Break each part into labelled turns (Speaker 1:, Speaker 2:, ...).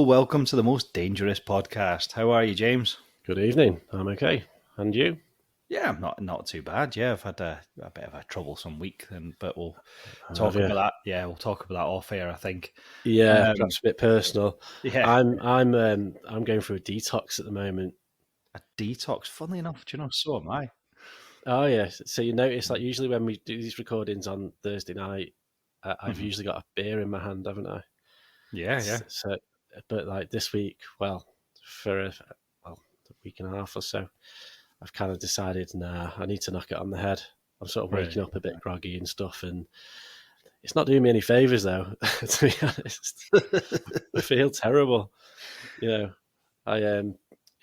Speaker 1: welcome to the most dangerous podcast. How are you, James?
Speaker 2: Good evening. I'm okay. And you?
Speaker 1: Yeah, I'm not too bad. Yeah, I've had a bit of a troublesome week, but we'll
Speaker 2: Have
Speaker 1: talk
Speaker 2: you?
Speaker 1: about that. Yeah, we'll talk about that off air, I think.
Speaker 2: Yeah,
Speaker 1: Um,
Speaker 2: perhaps a bit personal.
Speaker 1: yeah,
Speaker 2: I'm going through a detox at the moment.
Speaker 1: a detox. Funnily enough, do you know, so am I.
Speaker 2: Oh yeah. So you notice like usually when we do these recordings on Thursday night, I've
Speaker 1: Mhm.
Speaker 2: usually got a beer in my hand, haven't I?
Speaker 1: Yeah.
Speaker 2: So, but like this week, well, for a week and a half or so, I've kind of decided, nah, I need to knock it on the head. I'm sort of waking
Speaker 1: Right.
Speaker 2: up a bit groggy and stuff, and it's not doing me any favors though. To be honest, I feel terrible. You know,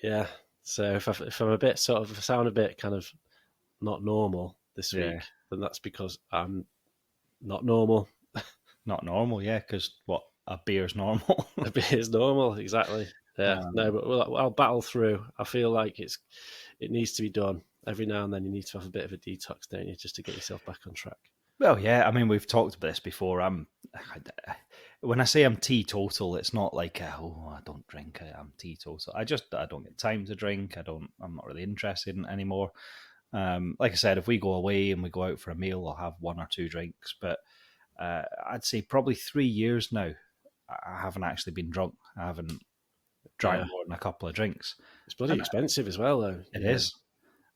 Speaker 2: yeah. So if I'm a bit if I sound a bit kind of not normal this
Speaker 1: Yeah,
Speaker 2: week, then that's because I'm not normal.
Speaker 1: not normal. Yeah, because what a beer's normal.
Speaker 2: A bit is normal, exactly. Yeah,
Speaker 1: Um,
Speaker 2: no, but I'll battle through. I feel like it needs to be done every now and then. You need to have a bit of a detox, don't you, just to get yourself back on track.
Speaker 1: Well, yeah, I mean, we've talked about this before. When I say I'm teetotal, it's not like, I don't drink, I'm teetotal. I don't get time to drink. I'm not really interested in it anymore. Like I said, if we go away and we go out for a meal, I'll have one or two drinks. But I'd say probably 3 years now, I haven't actually been drunk. I haven't drank
Speaker 2: Yeah,
Speaker 1: more than a couple of drinks.
Speaker 2: it's bloody
Speaker 1: And
Speaker 2: expensive as well, though.
Speaker 1: it is.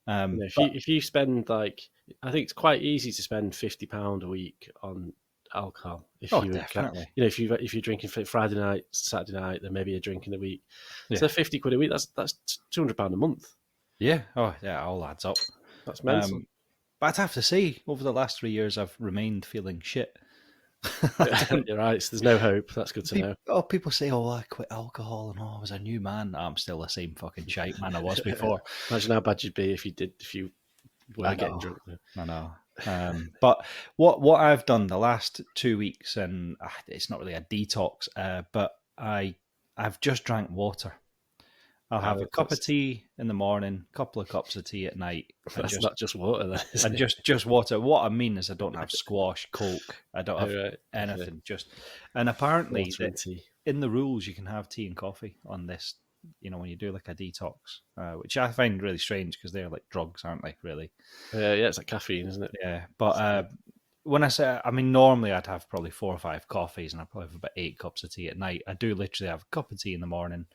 Speaker 1: But
Speaker 2: If you spend like, I think it's quite easy to spend £50 a week on alcohol if you
Speaker 1: definitely.
Speaker 2: if you're drinking for Friday night, Saturday night, then maybe a drink in the week.
Speaker 1: Yeah.
Speaker 2: So £50 a week, that's £200 a month.
Speaker 1: Yeah. Oh, yeah, all adds up.
Speaker 2: That's mental.
Speaker 1: But I'd have to say, over the last 3 years, I've remained feeling shit.
Speaker 2: You're right. So there's no hope. That's good to know.
Speaker 1: People say, I quit alcohol and I was a new man. I'm still the same fucking shite man I was before.
Speaker 2: Imagine how bad you'd be if you were getting drunk.
Speaker 1: I know. But what I've done the last 2 weeks, and it's not really a detox, but I've just drank water. I'll have a cup of tea in the morning, a couple of cups of tea at night.
Speaker 2: That's not just water, then, is
Speaker 1: And
Speaker 2: it?
Speaker 1: just water. What I mean is I don't have squash, Coke. I don't have
Speaker 2: Right,
Speaker 1: anything. And apparently
Speaker 2: water and tea.
Speaker 1: in the rules you can have tea and coffee on this, when you do like a detox, which I find really strange because they're like drugs, aren't they, really?
Speaker 2: Yeah, it's like caffeine, isn't it?
Speaker 1: Yeah. But when I say, I mean, normally I'd have probably 4 or 5 coffees and I'd probably have about 8 cups of tea at night. I do literally have a cup of tea in the morning,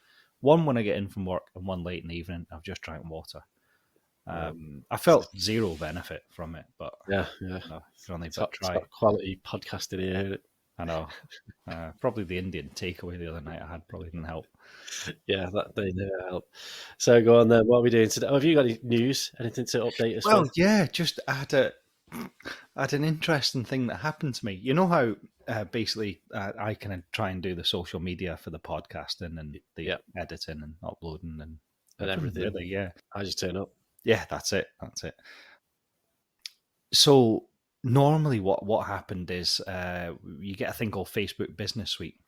Speaker 1: one when I get in from work and one late in the evening. I've just drank water. I felt zero benefit from it, but
Speaker 2: yeah.
Speaker 1: you can only
Speaker 2: It's
Speaker 1: but try.
Speaker 2: got quality podcasting here.
Speaker 1: I know. Probably the Indian takeaway the other night I had probably didn't help.
Speaker 2: Yeah, they never help. So go on then. What are we doing today? Have you got any news? Anything to update us?
Speaker 1: Well, yeah, just I had an interesting thing that happened to me. You know how basically I kind of try and do the social media for the podcasting and the editing and uploading and
Speaker 2: everything.
Speaker 1: Really, yeah.
Speaker 2: I just turn up.
Speaker 1: Yeah, that's it. So normally what happened is you get a thing called Facebook Business Suite,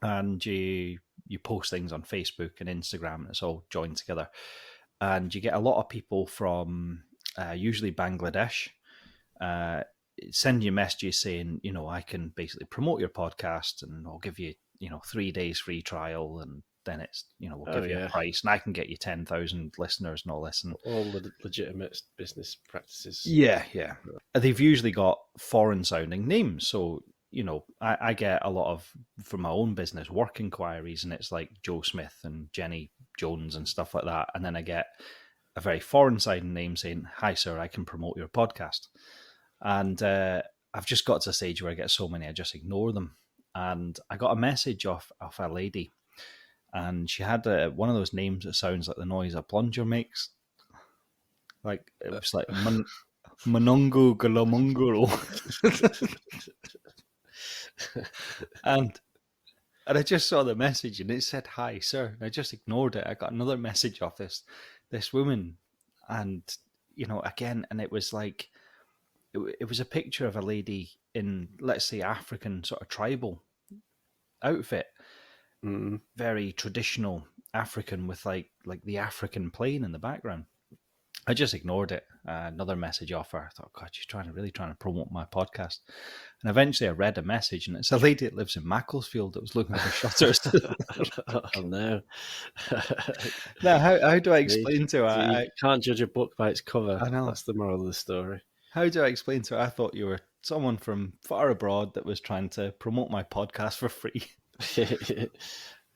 Speaker 1: and you post things on Facebook and Instagram, and it's all joined together. And you get a lot of people from usually Bangladesh send you messages saying, I can basically promote your podcast and I'll give you, 3 days free trial, and then it's, we'll give you a price and I can get you 10,000 listeners and all this. And
Speaker 2: all the legitimate business practices.
Speaker 1: Yeah. They've usually got foreign sounding names. So, I get a lot of, from my own business, work inquiries, and it's like Joe Smith and Jenny Jones and stuff like that. And then I get a very foreign sounding name saying, "Hi, sir, I can promote your podcast." And I've just got to a stage where I get so many, I just ignore them. And I got a message off a lady, and she had one of those names that sounds like the noise a plunger makes. Like, it was like Manungo Galamunguro. and I just saw the message and it said, "Hi, sir." I just ignored it. I got another message off this woman, and again, and it was like it was a picture of a lady in, let's say, African sort of tribal outfit, very traditional African, with like the African plane in the background. I just ignored it. Another message offer. I thought, God, she's really trying to promote my podcast. And eventually I read a message, and it's a lady that lives in Macclesfield that was looking for shutters.
Speaker 2: Oh no!
Speaker 1: Now, how do I
Speaker 2: See?
Speaker 1: explain to her?
Speaker 2: So you can't judge a book by its cover.
Speaker 1: I know.
Speaker 2: That's the moral of the story.
Speaker 1: How do I explain to her? I thought you were someone from far abroad that was trying to promote my podcast for free.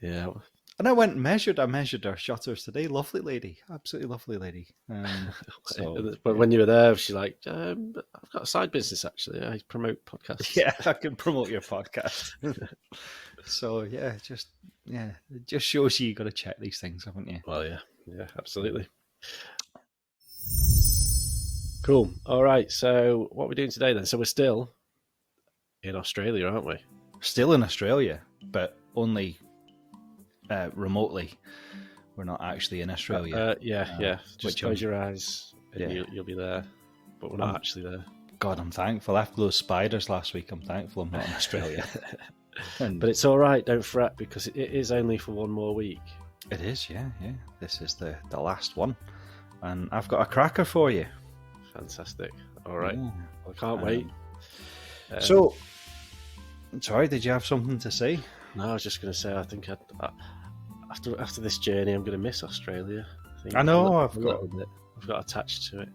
Speaker 2: Yeah.
Speaker 1: And I went and measured. I measured her shutters today. Lovely lady, absolutely lovely lady.
Speaker 2: But when you were there, she's like, "I've got a side business actually. I promote podcasts."
Speaker 1: Yeah, I can promote your podcast. So it just shows you got to check these things, haven't you?
Speaker 2: Well, yeah, absolutely. Cool. All right. So what are we doing today then? So we're still in Australia, aren't we?
Speaker 1: Still in Australia, but only remotely. We're not actually in Australia.
Speaker 2: Just close your eyes and you'll be there. But we're not actually there.
Speaker 1: God, I'm thankful. After those spiders last week, I'm thankful I'm not in Australia.
Speaker 2: But it's all right. Don't fret, because it is only for one more week.
Speaker 1: It is, yeah. This is the last one. And I've got a cracker for you.
Speaker 2: Fantastic. All right.
Speaker 1: Yeah.
Speaker 2: I can't wait.
Speaker 1: So, sorry, did you have something to say?
Speaker 2: No, I was just going to say, I think after this journey, I'm going to miss Australia.
Speaker 1: I know,
Speaker 2: I've got attached to it.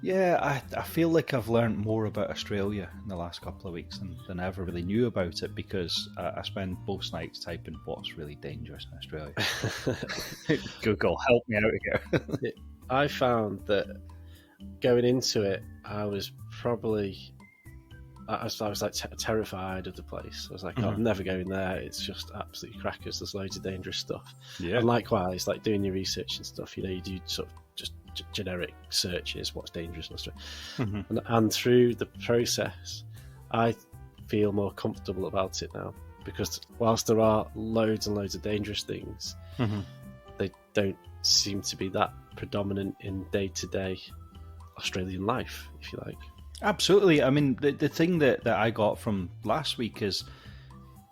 Speaker 1: Yeah, I feel like I've learned more about Australia in the last couple of weeks than I ever really knew about it, because I spend most nights typing what's really dangerous in Australia. Google, help me out here.
Speaker 2: I found that going into it, I was like terrified of the place. I was like, I'm never going there. It's just absolutely crackers. There's loads of dangerous stuff. Yeah. And likewise, like doing your research and stuff, you do sort of just generic searches, what's dangerous in Australia. And through the process, I feel more comfortable about it now, because whilst there are loads and loads of dangerous things, they don't seem to be that predominant in day-to-day Australian life, if you like.
Speaker 1: Absolutely. I mean, the thing that I got from last week is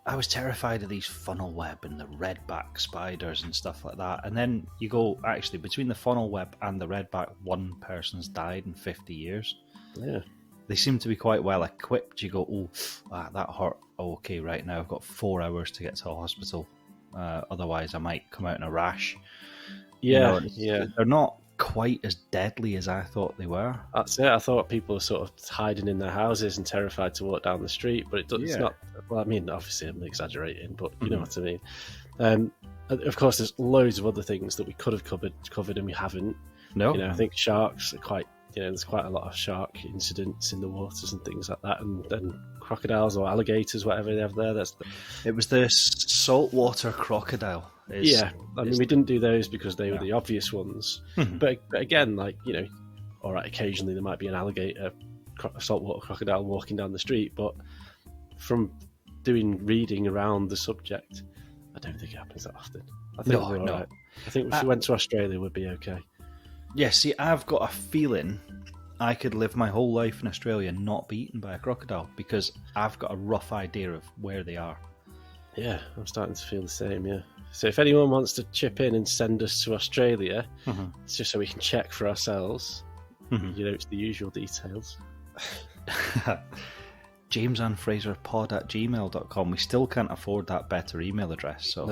Speaker 1: I was terrified of these funnel web and the redback spiders and stuff like that. And then you go, actually, between the funnel web and the redback, one person's died in 50 years.
Speaker 2: Yeah.
Speaker 1: They seem to be quite well equipped. You go, that hurt. Oh, okay, right now I've got 4 hours to get to a hospital. Otherwise, I might come out in a rash.
Speaker 2: Yeah,
Speaker 1: They're not quite as deadly as I thought they were.
Speaker 2: That's it. I thought people were sort of hiding in their houses and terrified to walk down the street, but it's not. Well, I mean, obviously I'm exaggerating, but you know what I mean. Of course, there's loads of other things that we could have covered and we haven't.
Speaker 1: No,
Speaker 2: I think sharks are quite. There's quite a lot of shark incidents in the waters and things like that, and crocodiles or alligators, whatever they have there.
Speaker 1: It was the saltwater crocodile.
Speaker 2: I mean, we didn't do those because they were the obvious ones. But again, all right, occasionally there might be an alligator, a saltwater crocodile walking down the street, but from reading around the subject, I don't think it happens that often. I think we're all right. I think if we went to Australia, we'd be okay.
Speaker 1: Yeah, see, I've got a feeling I could live my whole life in Australia and not be eaten by a crocodile, because I've got a rough idea of where they are.
Speaker 2: Yeah, I'm starting to feel the same, yeah. So if anyone wants to chip in and send us to Australia, it's just so we can check for ourselves. It's the usual details.
Speaker 1: JamesandFraserPod@gmail.com. We still can't afford that better email address, so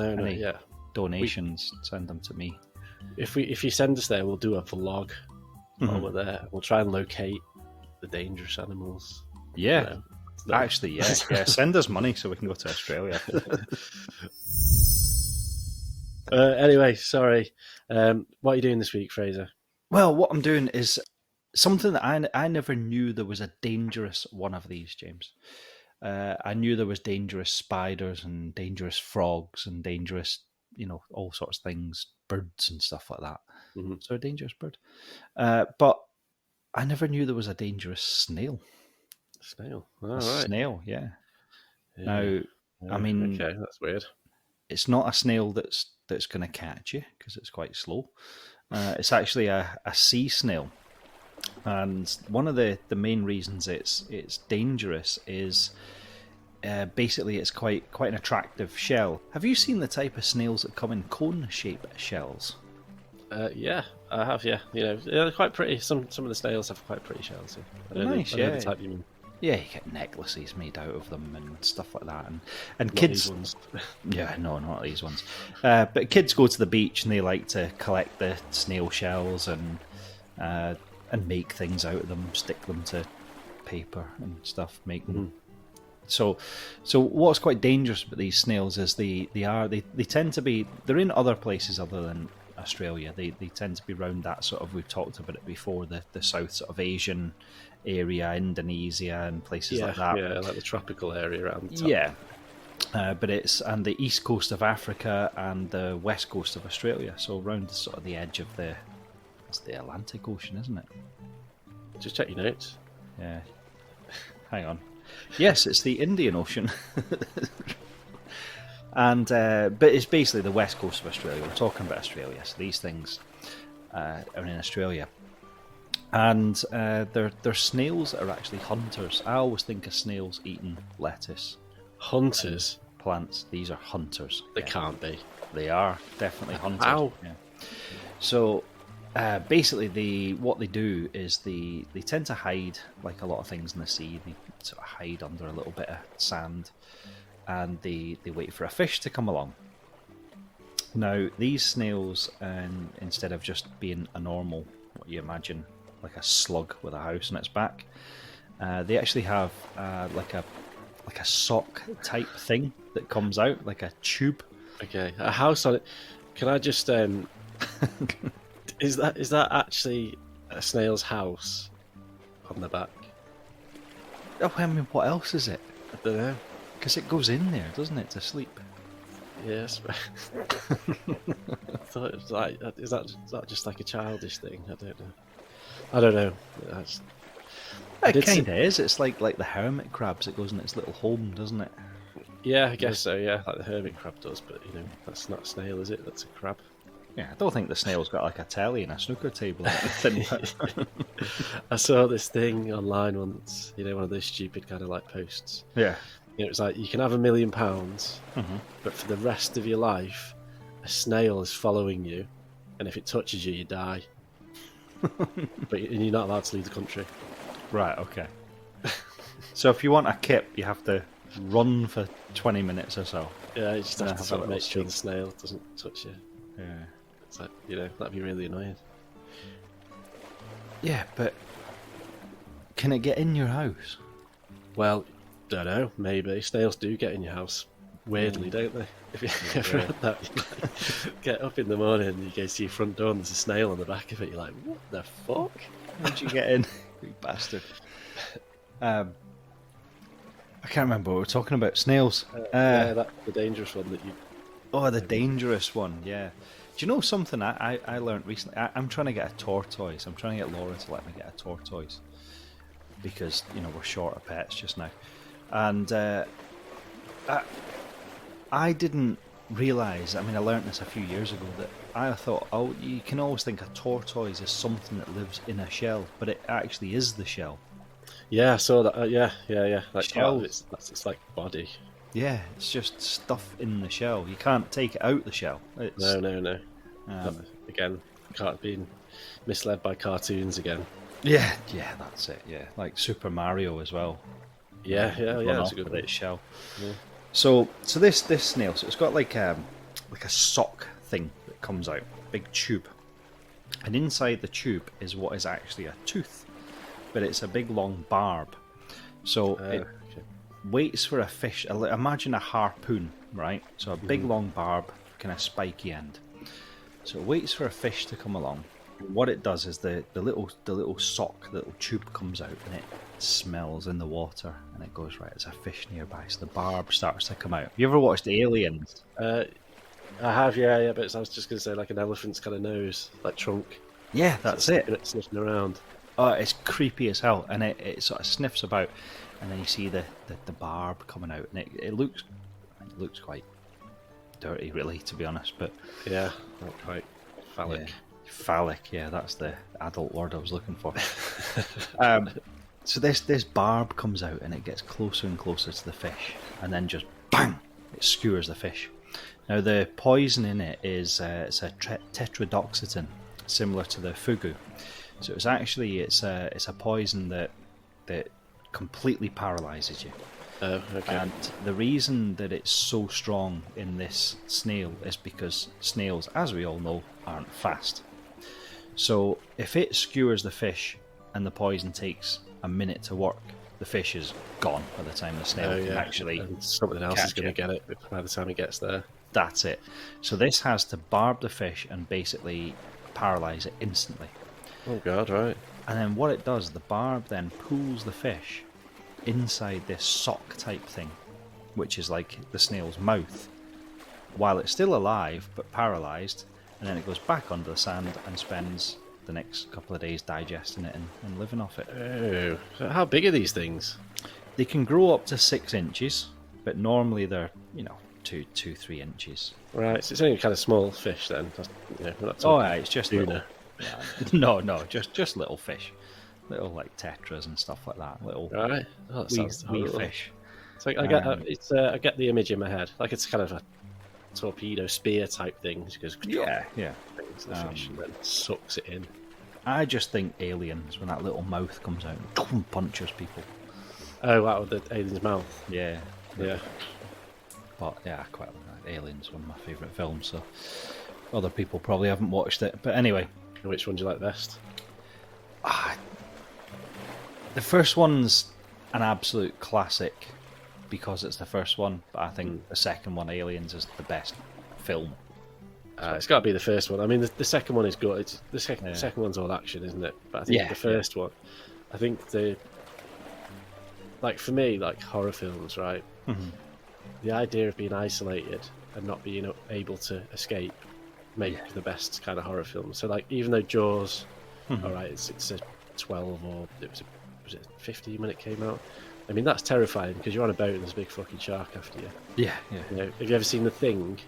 Speaker 1: donations, send them to me.
Speaker 2: If you send us there, we'll do a vlog while we're there. We'll try and locate the dangerous animals.
Speaker 1: Yeah. Actually, send us money so we can go to Australia.
Speaker 2: Anyway, sorry. What are you doing this week, Fraser?
Speaker 1: Well, what I'm doing is something that I never knew there was a dangerous one of these, James. I knew there was dangerous spiders and dangerous frogs and dangerous, all sorts of things, birds and stuff like that. So a dangerous bird. But I never knew there was a dangerous snail.
Speaker 2: Snail?
Speaker 1: Snail, yeah. Now, I mean...
Speaker 2: Okay, that's weird.
Speaker 1: It's not a snail that's going to catch you, because it's quite slow. It's actually a sea snail. And one of the main reasons it's dangerous is basically it's quite an attractive shell. Have you seen the type of snails that come in cone-shaped shells?
Speaker 2: Yeah, I have, yeah. Yeah, they're quite pretty. Some of the snails have quite pretty shells. Yeah.
Speaker 1: They're nice,
Speaker 2: I know the
Speaker 1: yeah.
Speaker 2: type you mean.
Speaker 1: Yeah, you get necklaces made out of them and stuff like that, and
Speaker 2: Not these
Speaker 1: kids.
Speaker 2: ones.
Speaker 1: Yeah, no, not these ones. But kids go to the beach and they like to collect the snail shells and make things out of them, stick them to paper and stuff, make them. So what's quite dangerous about these snails is they tend to be, they're in other places other than Australia. They tend to be around that sort of, we've talked about it before, the south sort of Asian area, Indonesia and places like that.
Speaker 2: Yeah, like the tropical area around the top.
Speaker 1: Yeah. But it's on the east coast of Africa and the west coast of Australia, so around sort of the edge of it's the Atlantic Ocean, isn't it?
Speaker 2: Just check your notes.
Speaker 1: Yeah. Hang on. Yes, it's the Indian Ocean. And but it's basically the west coast of Australia. We're talking about Australia, so these things are in Australia. And they're snails that are actually hunters. I always think of snails eating lettuce.
Speaker 2: Hunters?
Speaker 1: Plants. These are hunters.
Speaker 2: They can't be.
Speaker 1: They are definitely hunters.
Speaker 2: Ow.
Speaker 1: Yeah. So basically, what they do is they tend to hide, like a lot of things in the sea. They sort of hide under a little bit of sand, and they wait for a fish to come along. Now, these snails, instead of just being a normal, what you imagine, like a slug with a house on its back, they actually have like a sock type thing that comes out, like a tube.
Speaker 2: Okay, a house on it. Can I just is that actually a snail's house on the back?
Speaker 1: Oh, I mean, what else is it?
Speaker 2: I don't know.
Speaker 1: Because it goes in there, doesn't it, to sleep?
Speaker 2: Yes. I thought it was like, is that just like a childish thing? I don't know.
Speaker 1: It kind of is. It's like the hermit crabs. It goes in its little home, doesn't it?
Speaker 2: Yeah, I guess so. Yeah, like the hermit crab does. But that's not a snail, is it? That's a crab.
Speaker 1: Yeah, I don't think the snail's got like a telly and a snooker table.
Speaker 2: I saw this thing online once. One of those stupid kind of like posts.
Speaker 1: Yeah.
Speaker 2: It was like, you can have £1 million,
Speaker 1: Mm-hmm.
Speaker 2: but for the rest of your life, a snail is following you, and if it touches you, you die. But you're not allowed to leave the country.
Speaker 1: Right, okay. So if you want a kip, you have to run for 20 minutes or so.
Speaker 2: Yeah, you just have to sort of make sure
Speaker 1: sleep.
Speaker 2: the snail doesn't touch you.
Speaker 1: Yeah.
Speaker 2: It's like, that'd be really annoying.
Speaker 1: Yeah, but can it get in your house?
Speaker 2: Well, don't know, maybe. Snails do get in your house. Weirdly, don't they? If you ever had that, you get up in the morning and you go to your front door and there's a snail on the back of it, you're like, what the fuck?
Speaker 1: How'd you get in? You bastard. I can't remember what we were talking about. Snails.
Speaker 2: Yeah, that's the dangerous one that you...
Speaker 1: Oh, the dangerous one, yeah. Do you know something I learned recently? I'm trying to get a tortoise. I'm trying to get Laura to let me get a tortoise. Because, we're short of pets just now. And I didn't realise, I learned this a few years ago, that I thought, you can always think a tortoise is something that lives in a shell, but it actually is the shell.
Speaker 2: Yeah, I saw that. Yeah. Like
Speaker 1: Shell.
Speaker 2: It's like body.
Speaker 1: Yeah, it's just stuff in the shell. You can't take it out the shell.
Speaker 2: No. Again, being misled by cartoons again.
Speaker 1: Yeah, that's it. Yeah, like Super Mario as well.
Speaker 2: Yeah. That's a good
Speaker 1: its shell.
Speaker 2: Yeah.
Speaker 1: So this snail, so it's got like a sock thing that comes out, big tube, and inside the tube is what is actually a tooth, but it's a big long barb. So it waits for a fish. Imagine a harpoon, right? So a big long barb, kind of spiky end. So it waits for a fish to come along. What it does is the little sock, the little tube comes out and it smells in the water and it goes, right, there's a fish nearby, so the barb starts to come out. You ever watched Aliens?
Speaker 2: I have, yeah, but I was just going to say like an elephant's kind of nose, like trunk.
Speaker 1: Yeah, that's it.
Speaker 2: Sniffing around.
Speaker 1: Oh, it's creepy as hell, and it sort of sniffs about, and then you see the barb coming out, and it looks quite dirty, really, to be honest. But
Speaker 2: yeah, not quite phallic.
Speaker 1: Yeah. Phallic, yeah, that's the adult word I was looking for. So this barb comes out and it gets closer and closer to the fish, and then just bang, it skewers the fish. Now the poison in it is it's a tetrodotoxin, similar to the fugu. So it's a poison that completely paralyzes you.
Speaker 2: Oh, okay.
Speaker 1: And the reason that it's so strong in this snail is because snails, as we all know, aren't fast. So if it skewers the fish and the poison takes a minute to work, the fish is gone by the time the snail can actually.
Speaker 2: And something else is
Speaker 1: catch
Speaker 2: going to
Speaker 1: it.
Speaker 2: get it by the time it gets there.
Speaker 1: That's it. So this has to barb the fish and basically paralyze it instantly.
Speaker 2: Oh God, right.
Speaker 1: And then what it does, the barb then pulls the fish inside this sock type thing, which is like the snail's mouth, while it's still alive but paralyzed, and then it goes back under the sand and spends the next couple of days digesting it and living off it.
Speaker 2: Oh, so how big are these things?
Speaker 1: They can grow up to 6 inches, but normally they're 2-3 inches.
Speaker 2: Right, so it's only a kind of small fish then. We're not
Speaker 1: Oh,
Speaker 2: talking
Speaker 1: yeah, it's just
Speaker 2: tuna.
Speaker 1: no, just little fish, little like tetras and stuff like that. Little
Speaker 2: Right, oh, that sounds
Speaker 1: wee
Speaker 2: horrible.
Speaker 1: fish.
Speaker 2: So I get the image in my head, like it's kind of a torpedo spear type thing. It goes
Speaker 1: Yeah.
Speaker 2: into the fish and then sucks it in.
Speaker 1: I just think Aliens when that little mouth comes out and punches people.
Speaker 2: Oh wow, the alien's mouth.
Speaker 1: Yeah.
Speaker 2: Yeah.
Speaker 1: But yeah, I quite like that. Aliens, one of my favourite films. So other people probably haven't watched it, but anyway.
Speaker 2: Which one do you like best?
Speaker 1: The first one's an absolute classic because it's the first one, but I think the second one, Aliens, is the best film.
Speaker 2: It's got to be the first one. I mean, the second one is good. The second one's all action, isn't it? But I think the first one, I think for me, like horror films, right?
Speaker 1: Mm-hmm.
Speaker 2: The idea of being isolated and not being able to escape make the best kind of horror film. So, like, even though Jaws, all right, it's a 12 or was it 15 when it came out? I mean, that's terrifying because you're on a boat and there's a big fucking shark after you.
Speaker 1: Yeah.
Speaker 2: Have you ever seen The Thing?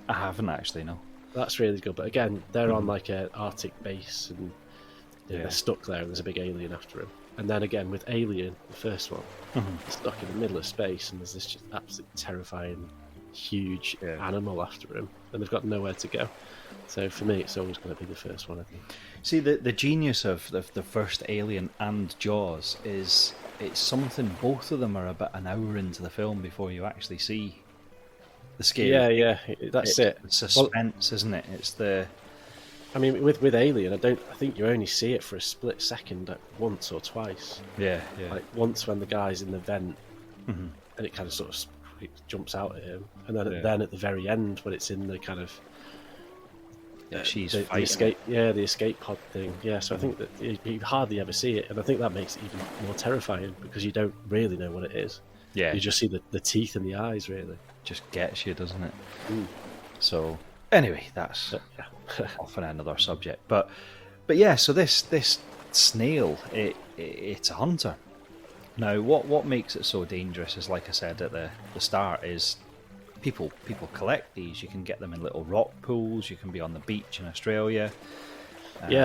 Speaker 1: I haven't actually, no.
Speaker 2: That's really good. But again, they're on like an Arctic base and they're stuck there and there's a big alien after them. And then again with Alien, the first one, they're stuck in the middle of space and there's this just absolutely terrifying, huge animal after them and they've got nowhere to go. So for me, it's always going to be the first one, I think.
Speaker 1: See, the genius of the first Alien and Jaws is it's something, both of them are about an hour into the film before you actually see the scare.
Speaker 2: Yeah, that's it.
Speaker 1: The suspense, isn't it? It's the...
Speaker 2: I mean, with Alien, I think you only see it for a split second, like once or twice.
Speaker 1: Yeah.
Speaker 2: Like once when the guy's in the vent, and it kind of sort of it jumps out at him, and then at the very end when it's in the kind of
Speaker 1: she's
Speaker 2: the escape, the escape pod thing. Yeah, so I think that you hardly ever see it, and I think that makes it even more terrifying because you don't really know what it is.
Speaker 1: Yeah,
Speaker 2: you just see the teeth in the eyes, really.
Speaker 1: Just gets you, doesn't it? So anyway, that's often another subject. But yeah, so this snail, it's a hunter. Now, what makes it so dangerous is, like I said at the start, is people collect these. You can get them in little rock pools. You can be on the beach in Australia.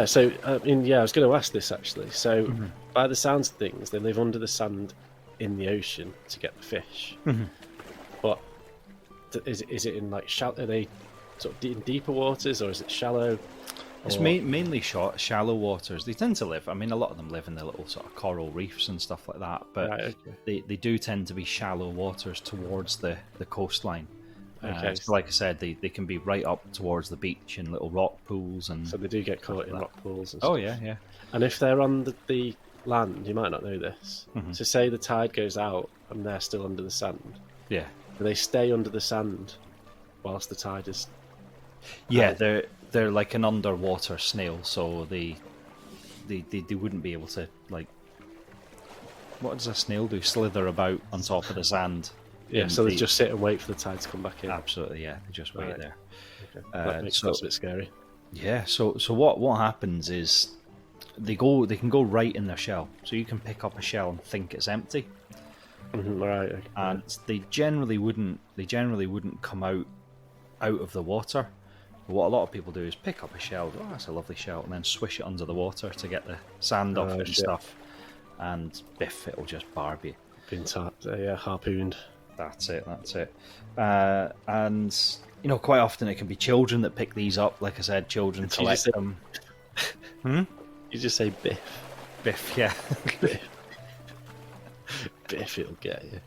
Speaker 2: So I was going to ask this actually. So by the sounds of things, they live under the sand in the ocean to get the fish. But is it in like shallow? Are they sort of in deeper waters, or is it shallow?
Speaker 1: It's mainly shallow waters. They tend to live. I mean, a lot of them live in the little sort of coral reefs and stuff like that. But they do tend to be shallow waters towards the coastline.
Speaker 2: Okay.
Speaker 1: So like I said, they can be right up towards the beach in little rock pools, and
Speaker 2: so they do get caught in rock pools and stuff.
Speaker 1: Oh yeah.
Speaker 2: And if they're on the land, you might not know this. So say the tide goes out and they're still under the sand.
Speaker 1: Yeah.
Speaker 2: Do they stay under the sand whilst the tide is?
Speaker 1: Yeah, they're like an underwater snail, so they wouldn't be able to, like, what does a snail do? Slither about on top of the sand.
Speaker 2: Yeah, so they just sit and wait for the tide to come back in.
Speaker 1: Absolutely, yeah. They just wait there.
Speaker 2: Okay. That makes it a bit scary.
Speaker 1: Yeah, so what happens is they can go right in their shell. So you can pick up a shell and think it's empty.
Speaker 2: Right. Okay.
Speaker 1: And they generally wouldn't come out of the water. But what a lot of people do is pick up a shell, oh, that's a lovely shell, and then swish it under the water to get the sand off it and stuff. And biff, it'll just barb you.
Speaker 2: Been harpooned.
Speaker 1: That's it. And quite often it can be children that pick these up. Like I said, children
Speaker 2: Did you
Speaker 1: collect
Speaker 2: just
Speaker 1: them.
Speaker 2: You just say Biff.
Speaker 1: Biff, yeah.
Speaker 2: Biff. Biff, it'll get you.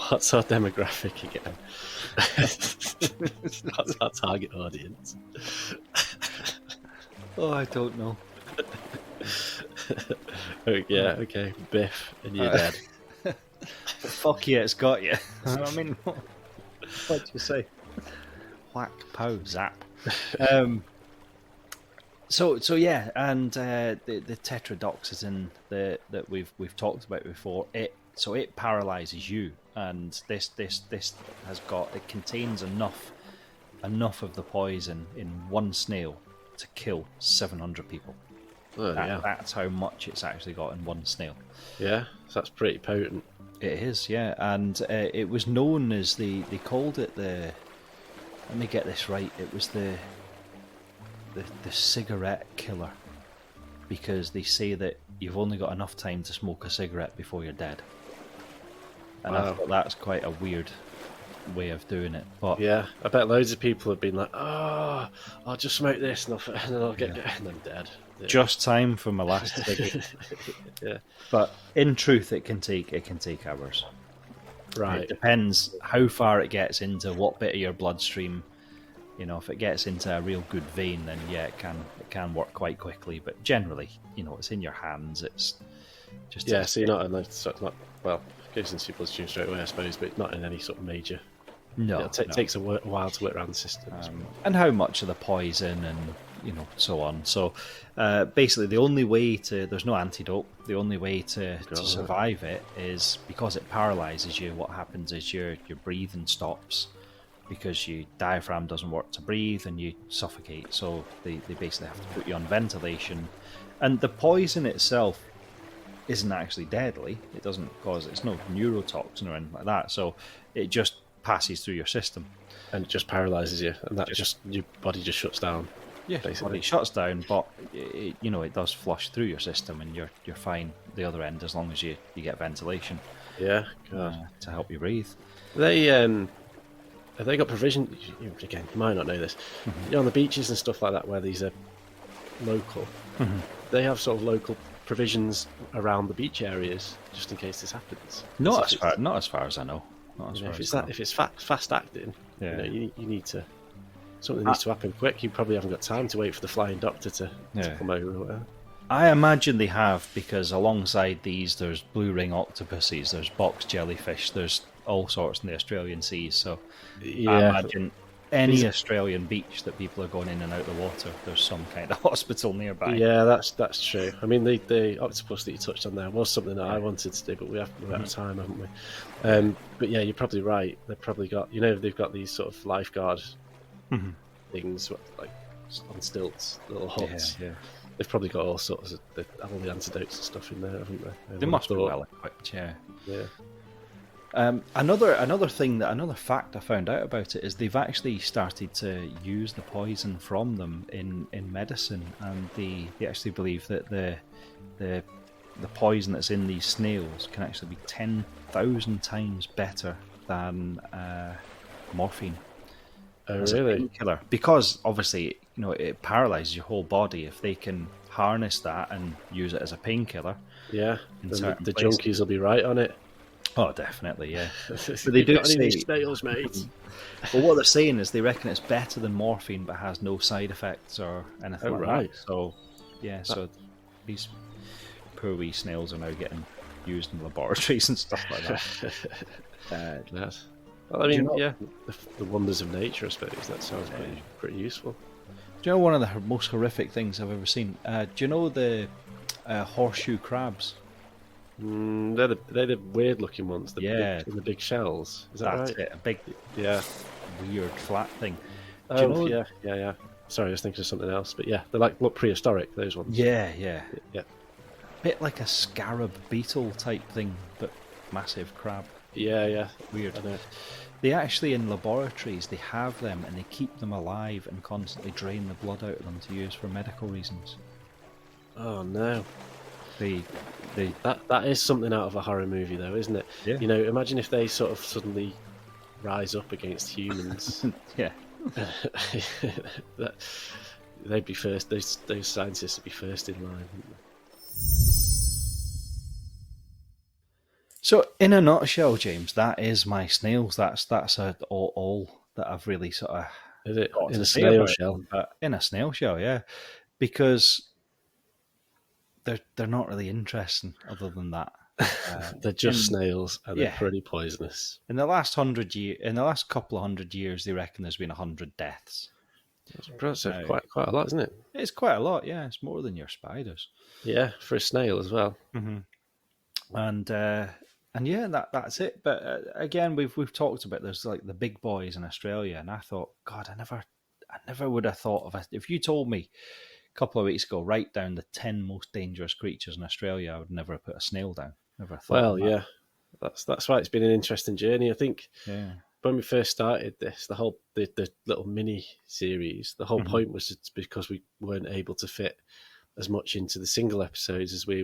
Speaker 2: What's our demographic again? What's our target audience?
Speaker 1: Oh, I don't know.
Speaker 2: Oh, yeah, okay. Biff, and you're dead.
Speaker 1: Fuck yeah, it's got you. I mean, what do you say? Whack, pow, zap. So yeah, and the tetrodotoxin that we've talked about before, it paralyzes you, and this it contains enough of the poison in one snail to kill 700 people.
Speaker 2: Oh, yeah.
Speaker 1: That's how much it's actually got in one snail.
Speaker 2: Yeah, so that's pretty potent.
Speaker 1: It is, yeah, and it was known as they called it the. Let me get this right. It was the cigarette killer, because they say that you've only got enough time to smoke a cigarette before you're dead. And I thought that's quite a weird way of doing it. But
Speaker 2: yeah, I bet loads of people have been like, "Oh, I'll just smoke this, and then I'll get and I'm dead." Yeah.
Speaker 1: Just time for my last cigarette.
Speaker 2: Yeah,
Speaker 1: but in truth, it can take hours.
Speaker 2: Right.
Speaker 1: It depends how far it gets into what bit of your bloodstream. If it gets into a real good vein, then yeah, it can work quite quickly. But generally, it's in your hands. It's just
Speaker 2: so you're not well, it goes into your bloodstream straight away, I suppose, but not in any sort of major.
Speaker 1: No,
Speaker 2: it takes a while to work around the system.
Speaker 1: And how much of the poison and so on. So basically, the only way there's no antidote. The only way to survive it is because it paralyzes you. What happens is your breathing stops, because your diaphragm doesn't work to breathe and you suffocate. So they basically have to put you on ventilation. And the poison itself isn't actually deadly. It doesn't cause, it's no neurotoxin or anything like that. So it just passes through your system.
Speaker 2: And it just paralyzes you, and that just your body just shuts down.
Speaker 1: Yeah, basically. It shuts down, but it does flush through your system, and you're fine the other end as long as you get ventilation.
Speaker 2: Yeah, God.
Speaker 1: To help you breathe.
Speaker 2: Have they got provision? Again, you might not know this. On the beaches and stuff like that, where these are local, they have sort of local provisions around the beach areas just in case this happens.
Speaker 1: Not as far as I know.
Speaker 2: If it's fast acting,
Speaker 1: yeah.
Speaker 2: You need to. Something needs to happen quick. You probably haven't got time to wait for the flying doctor to come over or whatever.
Speaker 1: I imagine they have, because alongside these, there's blue ring octopuses, there's box jellyfish, there's all sorts in the Australian seas. So I imagine any Australian beach that people are going in and out the water, there's some kind of hospital nearby.
Speaker 2: Yeah, that's true. I mean, the octopus that you touched on there was something that I wanted to do, but we're out of time, haven't we? But yeah, you're probably right. They've probably got, they've got these sort of lifeguard things, like on stilts, little huts. Yeah. They've probably got all sorts of all the antidotes and stuff in there, haven't they?
Speaker 1: They must be well equipped. Yeah.
Speaker 2: Yeah.
Speaker 1: Another fact I found out about it is they've actually started to use the poison from them in medicine, and they actually believe that the poison that's in these snails can actually be 10,000 times better than morphine.
Speaker 2: Oh, really?
Speaker 1: Killer. Because obviously, it paralyzes your whole body. If they can harness that and use it as a painkiller,
Speaker 2: the junkies will be right on it.
Speaker 1: Oh, definitely, yeah. But they do say
Speaker 2: snails, mate.
Speaker 1: But what they're saying is they reckon it's better than morphine, but has no side effects or anything like that. So, yeah, so these poor wee snails are now getting used in laboratories and stuff like that.
Speaker 2: Well, I mean, the wonders of nature, I suppose. That sounds pretty useful.
Speaker 1: Do you know one of the most horrific things I've ever seen? Do you know the horseshoe crabs?
Speaker 2: They're the weird looking ones. The big shells. Is that right?
Speaker 1: That's it. A big, weird flat thing.
Speaker 2: Yeah. Sorry, I was thinking of something else. But yeah, they look prehistoric. Those ones.
Speaker 1: Yeah. Bit like a scarab beetle type thing, but massive crab.
Speaker 2: Yeah.
Speaker 1: Weird. They actually, in laboratories, they have them and they keep them alive and constantly drain the blood out of them to use for medical reasons.
Speaker 2: Oh no.
Speaker 1: They, they,
Speaker 2: That is something out of a horror movie, though, isn't it?
Speaker 1: yeah,
Speaker 2: You know, imagine if they sort of suddenly rise up against humans.
Speaker 1: yeah.
Speaker 2: that they'd be first. Those scientists would be first in line, wouldn't they?
Speaker 1: So, in a nutshell, James, that is my snails. That's all that I've really sort of
Speaker 2: Is it
Speaker 1: got
Speaker 2: in
Speaker 1: to
Speaker 2: a
Speaker 1: say
Speaker 2: snail
Speaker 1: about
Speaker 2: shell?
Speaker 1: them. But in a snail shell, yeah, because they're not really interesting other than that.
Speaker 2: They're just
Speaker 1: In
Speaker 2: snails, and they're
Speaker 1: yeah,
Speaker 2: pretty poisonous.
Speaker 1: in the last couple of 100 years, they reckon there's been 100 deaths.
Speaker 2: That's
Speaker 1: Now,
Speaker 2: quite a lot, isn't it?
Speaker 1: it's quite a lot. Yeah, it's more than your spiders.
Speaker 2: Yeah, for a snail as well.
Speaker 1: Mm-hmm. And yeah, that's it. But again, we've talked about there's like the big boys in Australia, and I thought, God, I never would have thought of it. If you told me a couple of weeks ago, write down the 10 most dangerous creatures in Australia, I would never have put a snail down. Never thought of
Speaker 2: Well,
Speaker 1: that.
Speaker 2: yeah, that's why it's been an interesting journey. I think
Speaker 1: Yeah.
Speaker 2: when we first started this, the little mini series, the whole
Speaker 1: Mm-hmm.
Speaker 2: point was it's because we weren't able to fit as much into the single episodes as we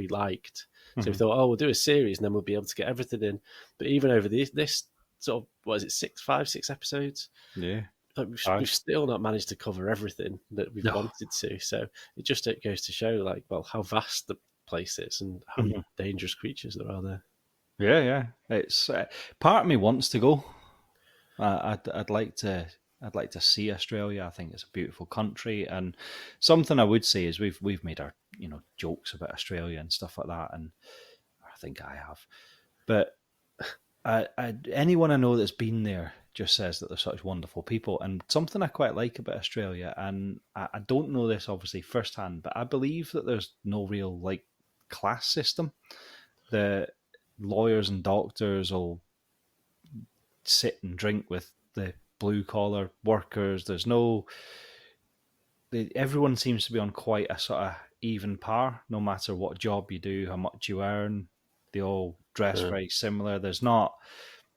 Speaker 2: liked. So we
Speaker 1: Mm-hmm.
Speaker 2: thought, oh, we'll do a series, and then we'll be able to get everything in. But even over this sort of, what is it, 6 episodes?
Speaker 1: Yeah.
Speaker 2: Like we've still not managed to cover everything that we've
Speaker 1: No.
Speaker 2: wanted to. So it goes to show, like, well, how vast the place is and how many
Speaker 1: Mm-hmm.
Speaker 2: dangerous creatures there are there.
Speaker 1: Yeah, yeah. It's part of me wants to go. I'd like to. I'd like to see Australia. I think it's a beautiful country, and something I would say is we've made our jokes about Australia and stuff like that, and I think I have. But anyone I know that's been there just says that they're such wonderful people, and something I quite like about Australia, and I don't know this obviously firsthand, but I believe that there's no real like class system. The lawyers and doctors will sit and drink with the blue collar workers. There's no, everyone seems to be on quite a sort of even par, no matter what job you do, how much you earn. They all dress
Speaker 2: Uh,
Speaker 1: very similar. There's not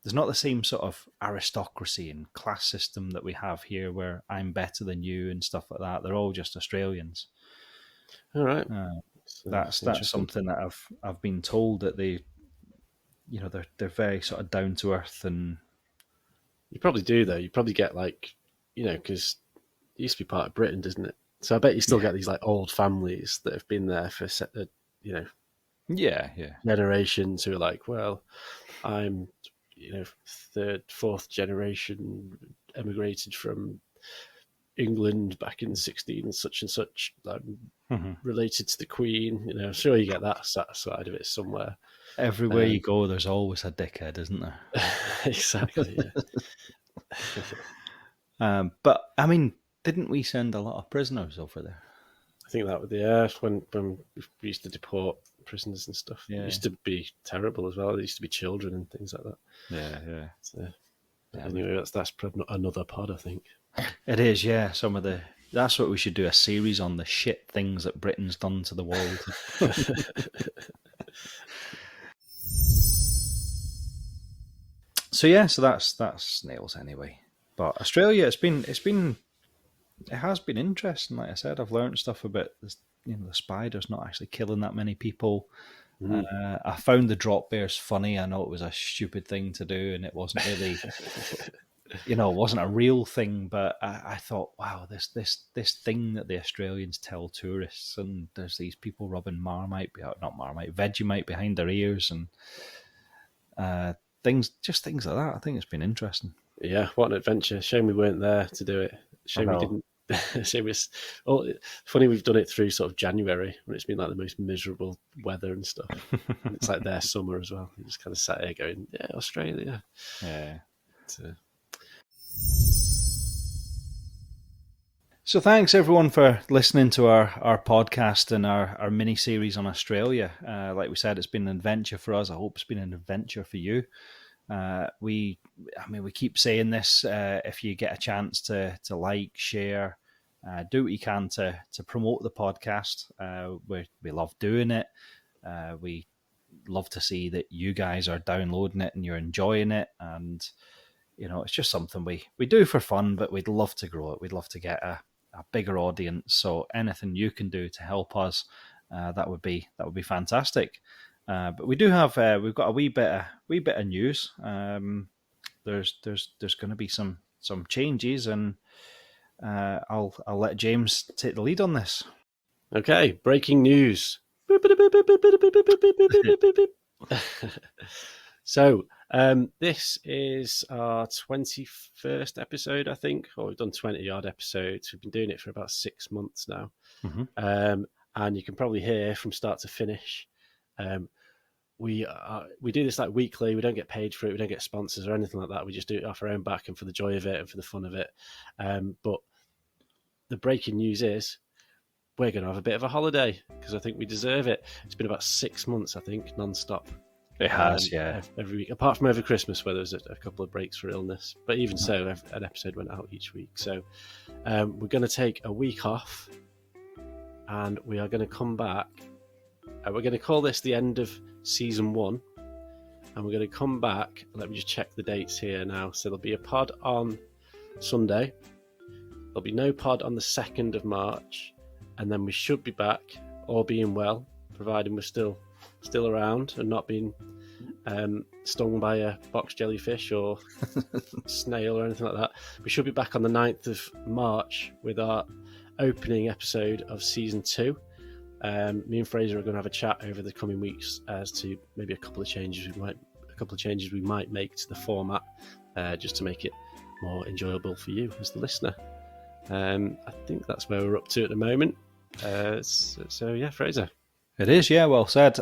Speaker 1: the same sort of aristocracy and class system that we have here, where I'm better than you and stuff like that. They're all just Australians.
Speaker 2: all right,
Speaker 1: Uh,
Speaker 2: it's
Speaker 1: that's
Speaker 2: interesting.
Speaker 1: something that I've been told, that they're very sort of down to earth. And
Speaker 2: You probably do, though. You probably get, like, because it used to be part of Britain, doesn't it? So I bet you still
Speaker 1: yeah,
Speaker 2: get these, like, old families that have been there for
Speaker 1: yeah, yeah.
Speaker 2: generations who are like, well, I'm third, fourth generation emigrated from England back in 16 and such. I'm
Speaker 1: Hmm.
Speaker 2: related to the Queen. I'm sure you get that side of it somewhere.
Speaker 1: Everywhere you
Speaker 2: Um,
Speaker 1: go, there's always a dickhead, isn't there?
Speaker 2: exactly. Yeah.
Speaker 1: But I mean, didn't we send a lot of prisoners over there?
Speaker 2: I think that would when we used to deport prisoners and stuff. It
Speaker 1: Yeah,
Speaker 2: used to be terrible as well. There used to be children and things like that.
Speaker 1: yeah, yeah.
Speaker 2: So,
Speaker 1: Yeah,
Speaker 2: anyway, that's probably another pod, I think.
Speaker 1: it is. Yeah, that's what we should do, a series on the shit things that Britain's done to the world. So yeah, so that's snails anyway. But Australia, it has been interesting. Like I said, I've learned stuff about this, the spiders not actually killing that many people.
Speaker 2: Mm.
Speaker 1: I found the drop bears funny. I know it was a stupid thing to do, and it wasn't really, it wasn't a real thing. But I thought, wow, this thing that the Australians tell tourists, and there's these people rubbing not Marmite, Vegemite behind their ears, and uh, things like that. I think it's been interesting.
Speaker 2: Yeah, what an adventure. Shame we weren't there to do it.
Speaker 1: I
Speaker 2: Shame we
Speaker 1: know.
Speaker 2: didn't. Shame it's funny we've done it through sort of January when it's been like the most miserable weather and stuff. And it's like their summer as well. You just kind of sat here going, yeah, Australia.
Speaker 1: Yeah.
Speaker 2: So,
Speaker 1: So thanks everyone for listening to our podcast and our mini series on Australia. Like we said, it's been an adventure for us. I hope it's been an adventure for you. We keep saying this. If you get a chance to like, share, do what you can to promote the podcast. We love doing it. We love to see that you guys are downloading it and you're enjoying it. And it's just something we do for fun, but we'd love to grow it. We'd love to get a bigger audience. So anything you can do to help us, that would be fantastic. But we do have we've got a wee bit of news. There's going to be some changes, and I'll let James take the lead on this.
Speaker 2: Okay, breaking news. So this is our 21st episode, I think, or we've done 20 odd episodes. We've been doing it for about 6 months now. And you can probably hear from start to finish. We do this like weekly. We don't get paid for it. We don't get sponsors or anything like that. We just do it off our own back and for the joy of it and for the fun of it. But the breaking news is we're going to have a bit of a holiday because I think we deserve it. It's been about 6 months, I think, non-stop.
Speaker 1: It has, yeah.
Speaker 2: Every week, apart from over Christmas where there was a couple of breaks for illness. But even so, an episode went out each week. So we're going to take a week off and we are going to come back. We're going to call this the end of season 1. And we're going to come back. Let me just check the dates here now. So there'll be a pod on Sunday. There'll be no pod on the 2nd of March. And then we should be back, all being well, providing we're still around and not being stung by a box jellyfish or snail or anything like that. We should be back on the 9th of March with our opening episode of season 2. Me and Fraser are going to have a chat over the coming weeks as to maybe a couple of changes we might make to the format, just to make it more enjoyable for you as the listener. I think that's where we're up to at the moment. So yeah, Fraser.
Speaker 1: It is, yeah, well said.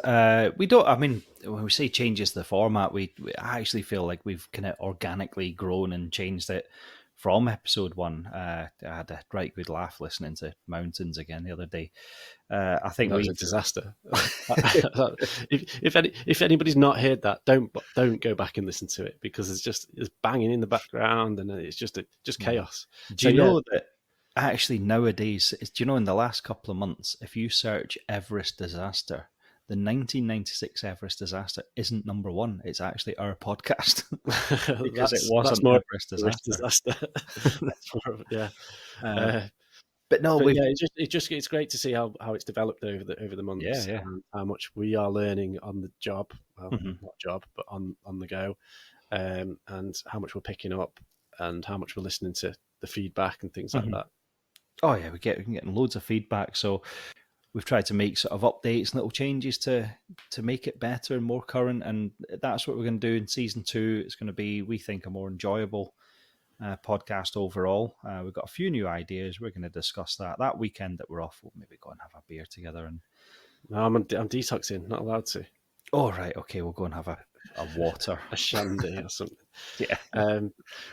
Speaker 1: We don't, I mean, when we say changes to the format, I actually feel like we've kind of organically grown and changed it from episode 1. I had a right good laugh listening to Mountains again the other day. I think
Speaker 2: that was a disaster. if anybody's not heard that, don't go back and listen to it because it's banging in the background and it's just chaos.
Speaker 1: Do you know that actually nowadays, do you know in the last couple of months, if you search Everest disaster, the 1996 Everest disaster isn't number 1. It's actually our podcast because it wasn't more Everest disaster.
Speaker 2: Yeah.
Speaker 1: But no,
Speaker 2: it's great to see how it's developed over the months.
Speaker 1: Yeah.
Speaker 2: And how much we are learning on the job. Well, not job, but on the go, and how much we're picking up, and how much we're listening to the feedback and things like that.
Speaker 1: Oh yeah, we're getting loads of feedback. So we've tried to make sort of updates, little changes to make it better and more current, and that's what we're going to do in season 2. It's going to be, we think, a more enjoyable podcast overall. We've got a few new ideas. We're going to discuss that weekend that we're off. We'll maybe go and have a beer together. And
Speaker 2: no, I'm detoxing, not allowed to.
Speaker 1: Oh right, okay, we'll go and have a water,
Speaker 2: a shandy or something.
Speaker 1: Yeah.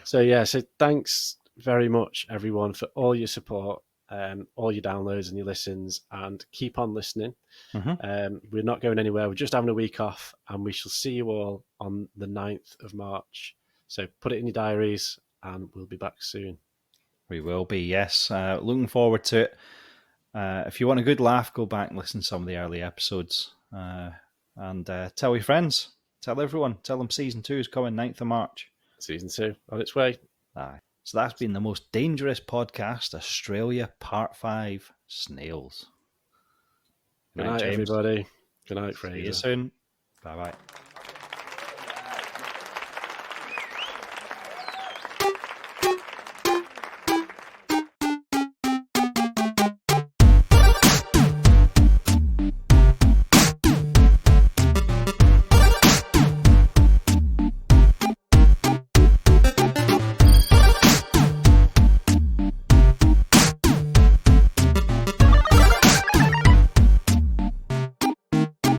Speaker 2: So thanks very much, everyone, for all your support, all your downloads and your listens, and keep on listening. We're not going anywhere. We're just having a week off, and we shall see you all on the 9th of March. So put it in your diaries, and we'll be back soon.
Speaker 1: We will be, yes. Looking forward to it. If you want a good laugh, go back and listen to some of the early episodes. And tell your friends. Tell everyone. Tell them season 2 is coming 9th of March.
Speaker 2: Season 2 on its way.
Speaker 1: Aye. So that's been the Most Dangerous Podcast, Australia, Part 5, Snails.
Speaker 2: Good night, everybody. Good night, Fraser.
Speaker 1: See you soon. Bye-bye.